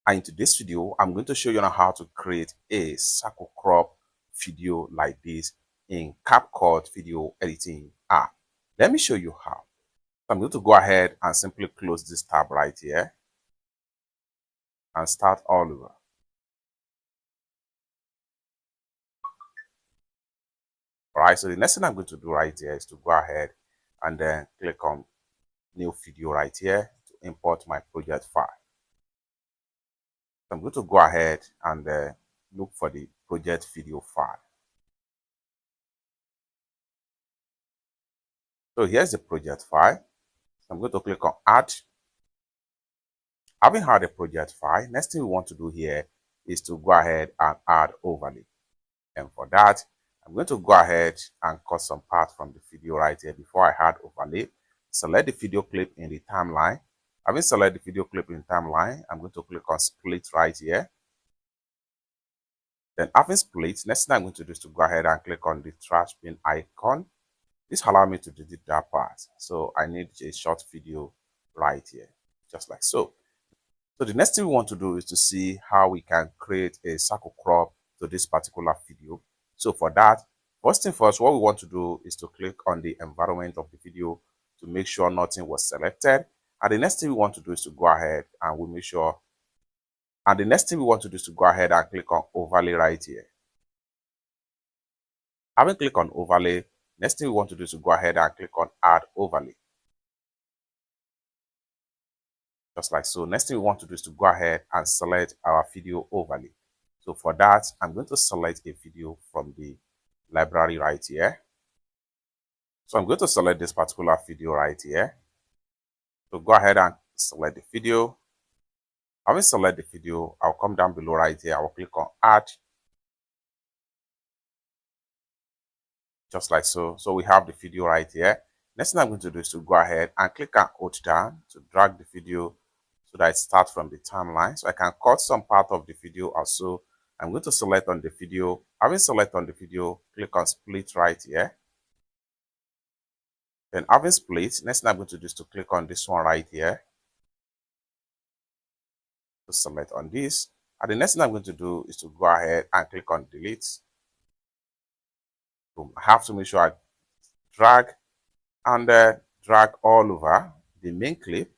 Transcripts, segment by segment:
And in today's video, I'm going to show you now how to create a circle crop video like this in CapCut video editing app. Let me show you how. I'm going to go ahead and simply close this tab right here and start all over. All right, so the next thing I'm going to do right here is to go ahead and then click on new video right here to import my project file. So I'm going to go ahead and look for the project video file. So here's the project file. So I'm going to click on add. Having had a project file, next thing we want to do here is to go ahead and add overlay. And for that, I'm going to go ahead and cut some part from the video right here before I add overlay. Select the video clip in the timeline. Having selected the video clip in the timeline, I'm going to click on split right here. Then having split, next thing I'm going to do is to go ahead and click on the trash bin icon. This allows me to delete that part. So I need a short video right here, just like so. So the next thing we want to do is to see how we can create a circle crop to this particular video. So for that, first thing first, what we want to do is to click on the environment of the video to make sure nothing was selected. And the next thing we want to do is to go ahead and we make sure. And the next thing we want to do is to go ahead and click on overlay right here. Having clicked on overlay, next thing we want to do is to go ahead and click on add overlay. Just like so. Next thing we want to do is to go ahead and select our video overlay. So for that, I'm going to select a video from the library right here. So I'm going to select this particular video right here. So go ahead and select the video. Having selected the video, I'll come down below right here. I will click on add. Just like so. So we have the video right here. Next thing I'm going to do is to go ahead and click and hold down to drag the video so that it starts from the timeline. So I can cut some part of the video also. I'm going to select on the video. Having selected on the video, click on split right here. Then having split, next thing I'm going to do is to click on this one right here. To select on this. And the next thing I'm going to do is to go ahead and click on delete. Boom. I have to make sure I drag and drag all over the main clip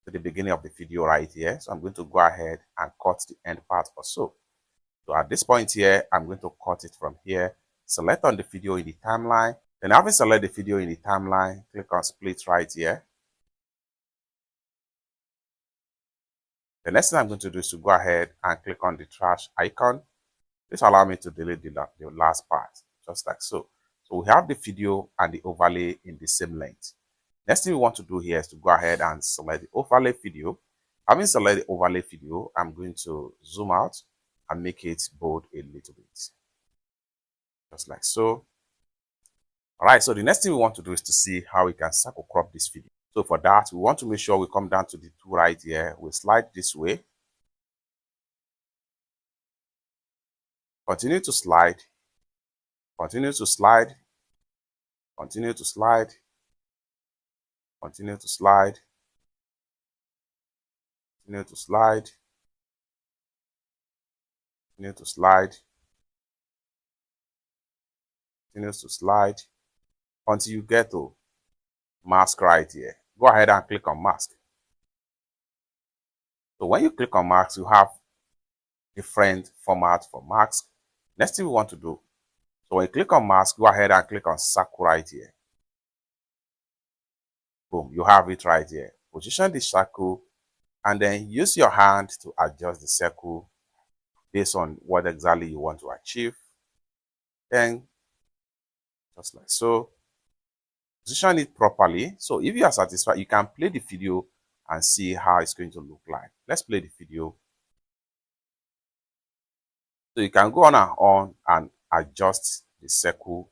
to the beginning of the video right here. So I'm going to go ahead and cut the end part or so. So at this point here, I'm going to cut it from here. Select on the video in the timeline. Then having selected the video in the timeline, click on split right here. The next thing I'm going to do is to go ahead and click on the trash icon. This allows me to delete the last part, just like so. So we have the video and the overlay in the same length. Next thing we want to do here is to go ahead and select the overlay video. Having selected the overlay video, I'm going to zoom out and make it bold a little bit. Just like so. All right, so the next thing we want to do is to see how we can circle crop this video. So for that, we want to make sure we come down to the tool right here. We slide this way. Continue to slide. Continue to slide. Continue to slide. Continue to slide. Continue to slide. Continue to slide. Continue to slide until you get to mask right here. Go ahead and click on mask. So when you click on mask, you have different formats for mask. Next thing we want to do, so when you click on mask, go ahead and click on circle right here. Boom, you have it right here. Position the circle and then use your hand to adjust the circle based on what exactly you want to achieve. Then, just like so, position it properly. So if you are satisfied, you can play the video and see how it's going to look like. Let's play the video. So you can go on and adjust the circle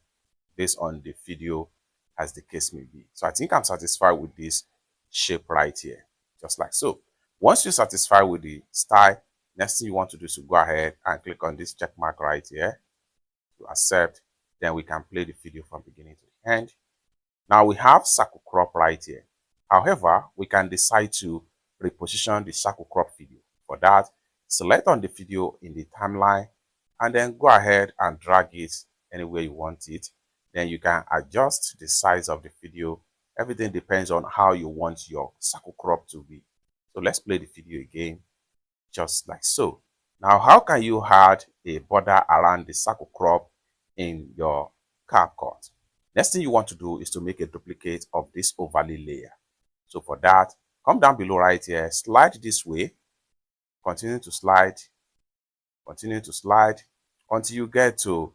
based on the video as the case may be. So I think I'm satisfied with this shape right here, just like so. Once you're satisfied with the style, next thing you want to do is to go ahead and click on this check mark right here to accept. Then we can play the video from beginning to the end. Now we have circle crop right here. However, we can decide to reposition the circle crop video. For that, select on the video in the timeline and then go ahead and drag it anywhere you want it. Then you can adjust the size of the video. Everything depends on how you want your circle crop to be. So let's play the video again, just like so. Now, how can you add a border around the circle crop in your CapCut? Next thing you want to do is to make a duplicate of this overlay layer. So for that, come down below right here, slide this way, continue to slide until you get to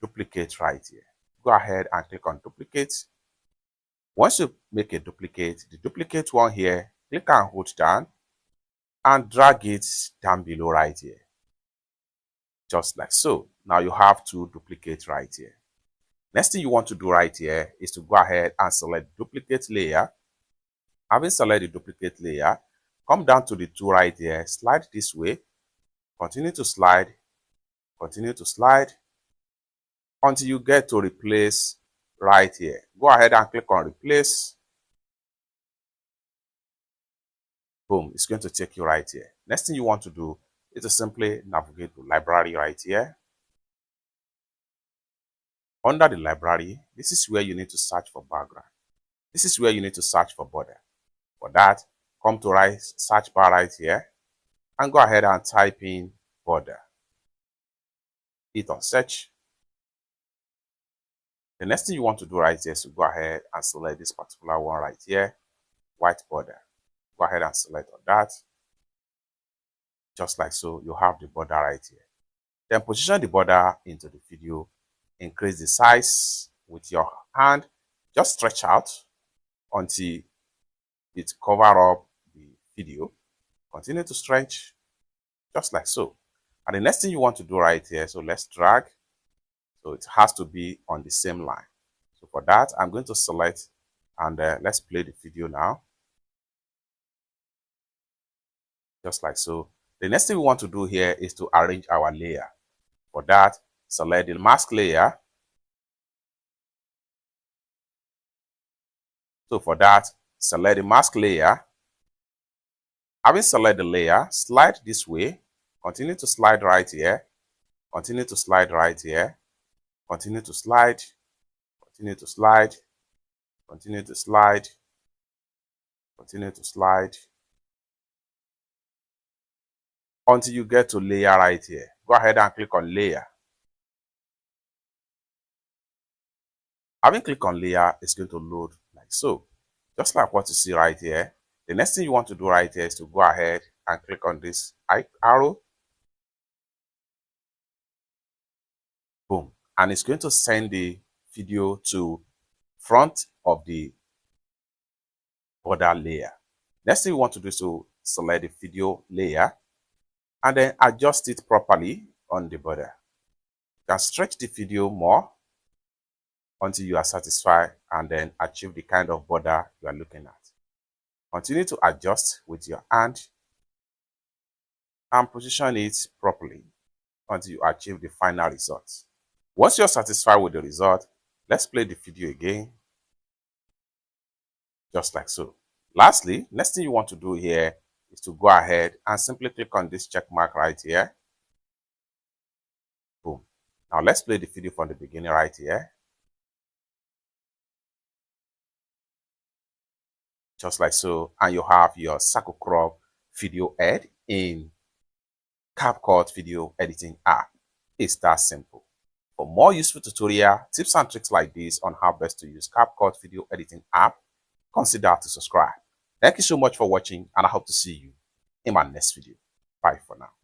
duplicate right here. Go ahead and click on duplicate. Once you make a duplicate, the duplicate one here, click and hold down and drag it down below right here, just like so. Now you have two duplicates right here. Next thing you want to do right here is to go ahead and select duplicate layer. Having selected the duplicate layer, come down to the tool right here, slide this way, continue to slide until you get to replace right here. Go ahead and click on replace. Boom, it's going to take you right here. Next thing you want to do is to simply navigate to library right here. Under the library, this is where you need to search for background. This is where you need to search for border. For that, come to right search bar right here and go ahead and type in border. Hit on search. The next thing you want to do right here is to go ahead and select this particular one right here, white border. Go ahead and select on that. Just like so, you have the border right here. Then position the border into the video. Increase the size with your hand. Just stretch out until it cover up the video. Continue to stretch, just like so. And the next thing you want to do right here, so let's drag. So it has to be on the same line. So for that, I'm going to select and let's play the video now. Just like so. The next thing we want to do here is to arrange our layer. For that, select the mask layer. So for that, select the mask layer. Having selected the layer, slide this way, continue to slide right here, continue to slide right here, continue to slide, continue to slide, continue to slide, continue to slide, until you get to layer right here. Go ahead and click on layer. Having clicked on layer, it's going to load like so, just like what you see right here. The next thing you want to do right here is to go ahead and click on this arrow. Boom. And it's going to send the video to front of the border layer. Next thing you want to do is to select the video layer and then adjust it properly on the border. You can stretch the video more until you are satisfied and then achieve the kind of border you are looking at. Continue to adjust with your hand and position it properly until you achieve the final result. Once you're satisfied with the result, let's play the video again, just like so. Lastly, next thing you want to do here is to go ahead and simply click on this check mark right here. Boom. Now let's play the video from the beginning right here. Just like so, and you have your circle crop video ed in CapCut video editing app. It's that simple. For more useful tutorial, tips and tricks like this on how best to use CapCut video editing app, consider to subscribe. Thank you so much for watching, and I hope to see you in my next video. Bye for now.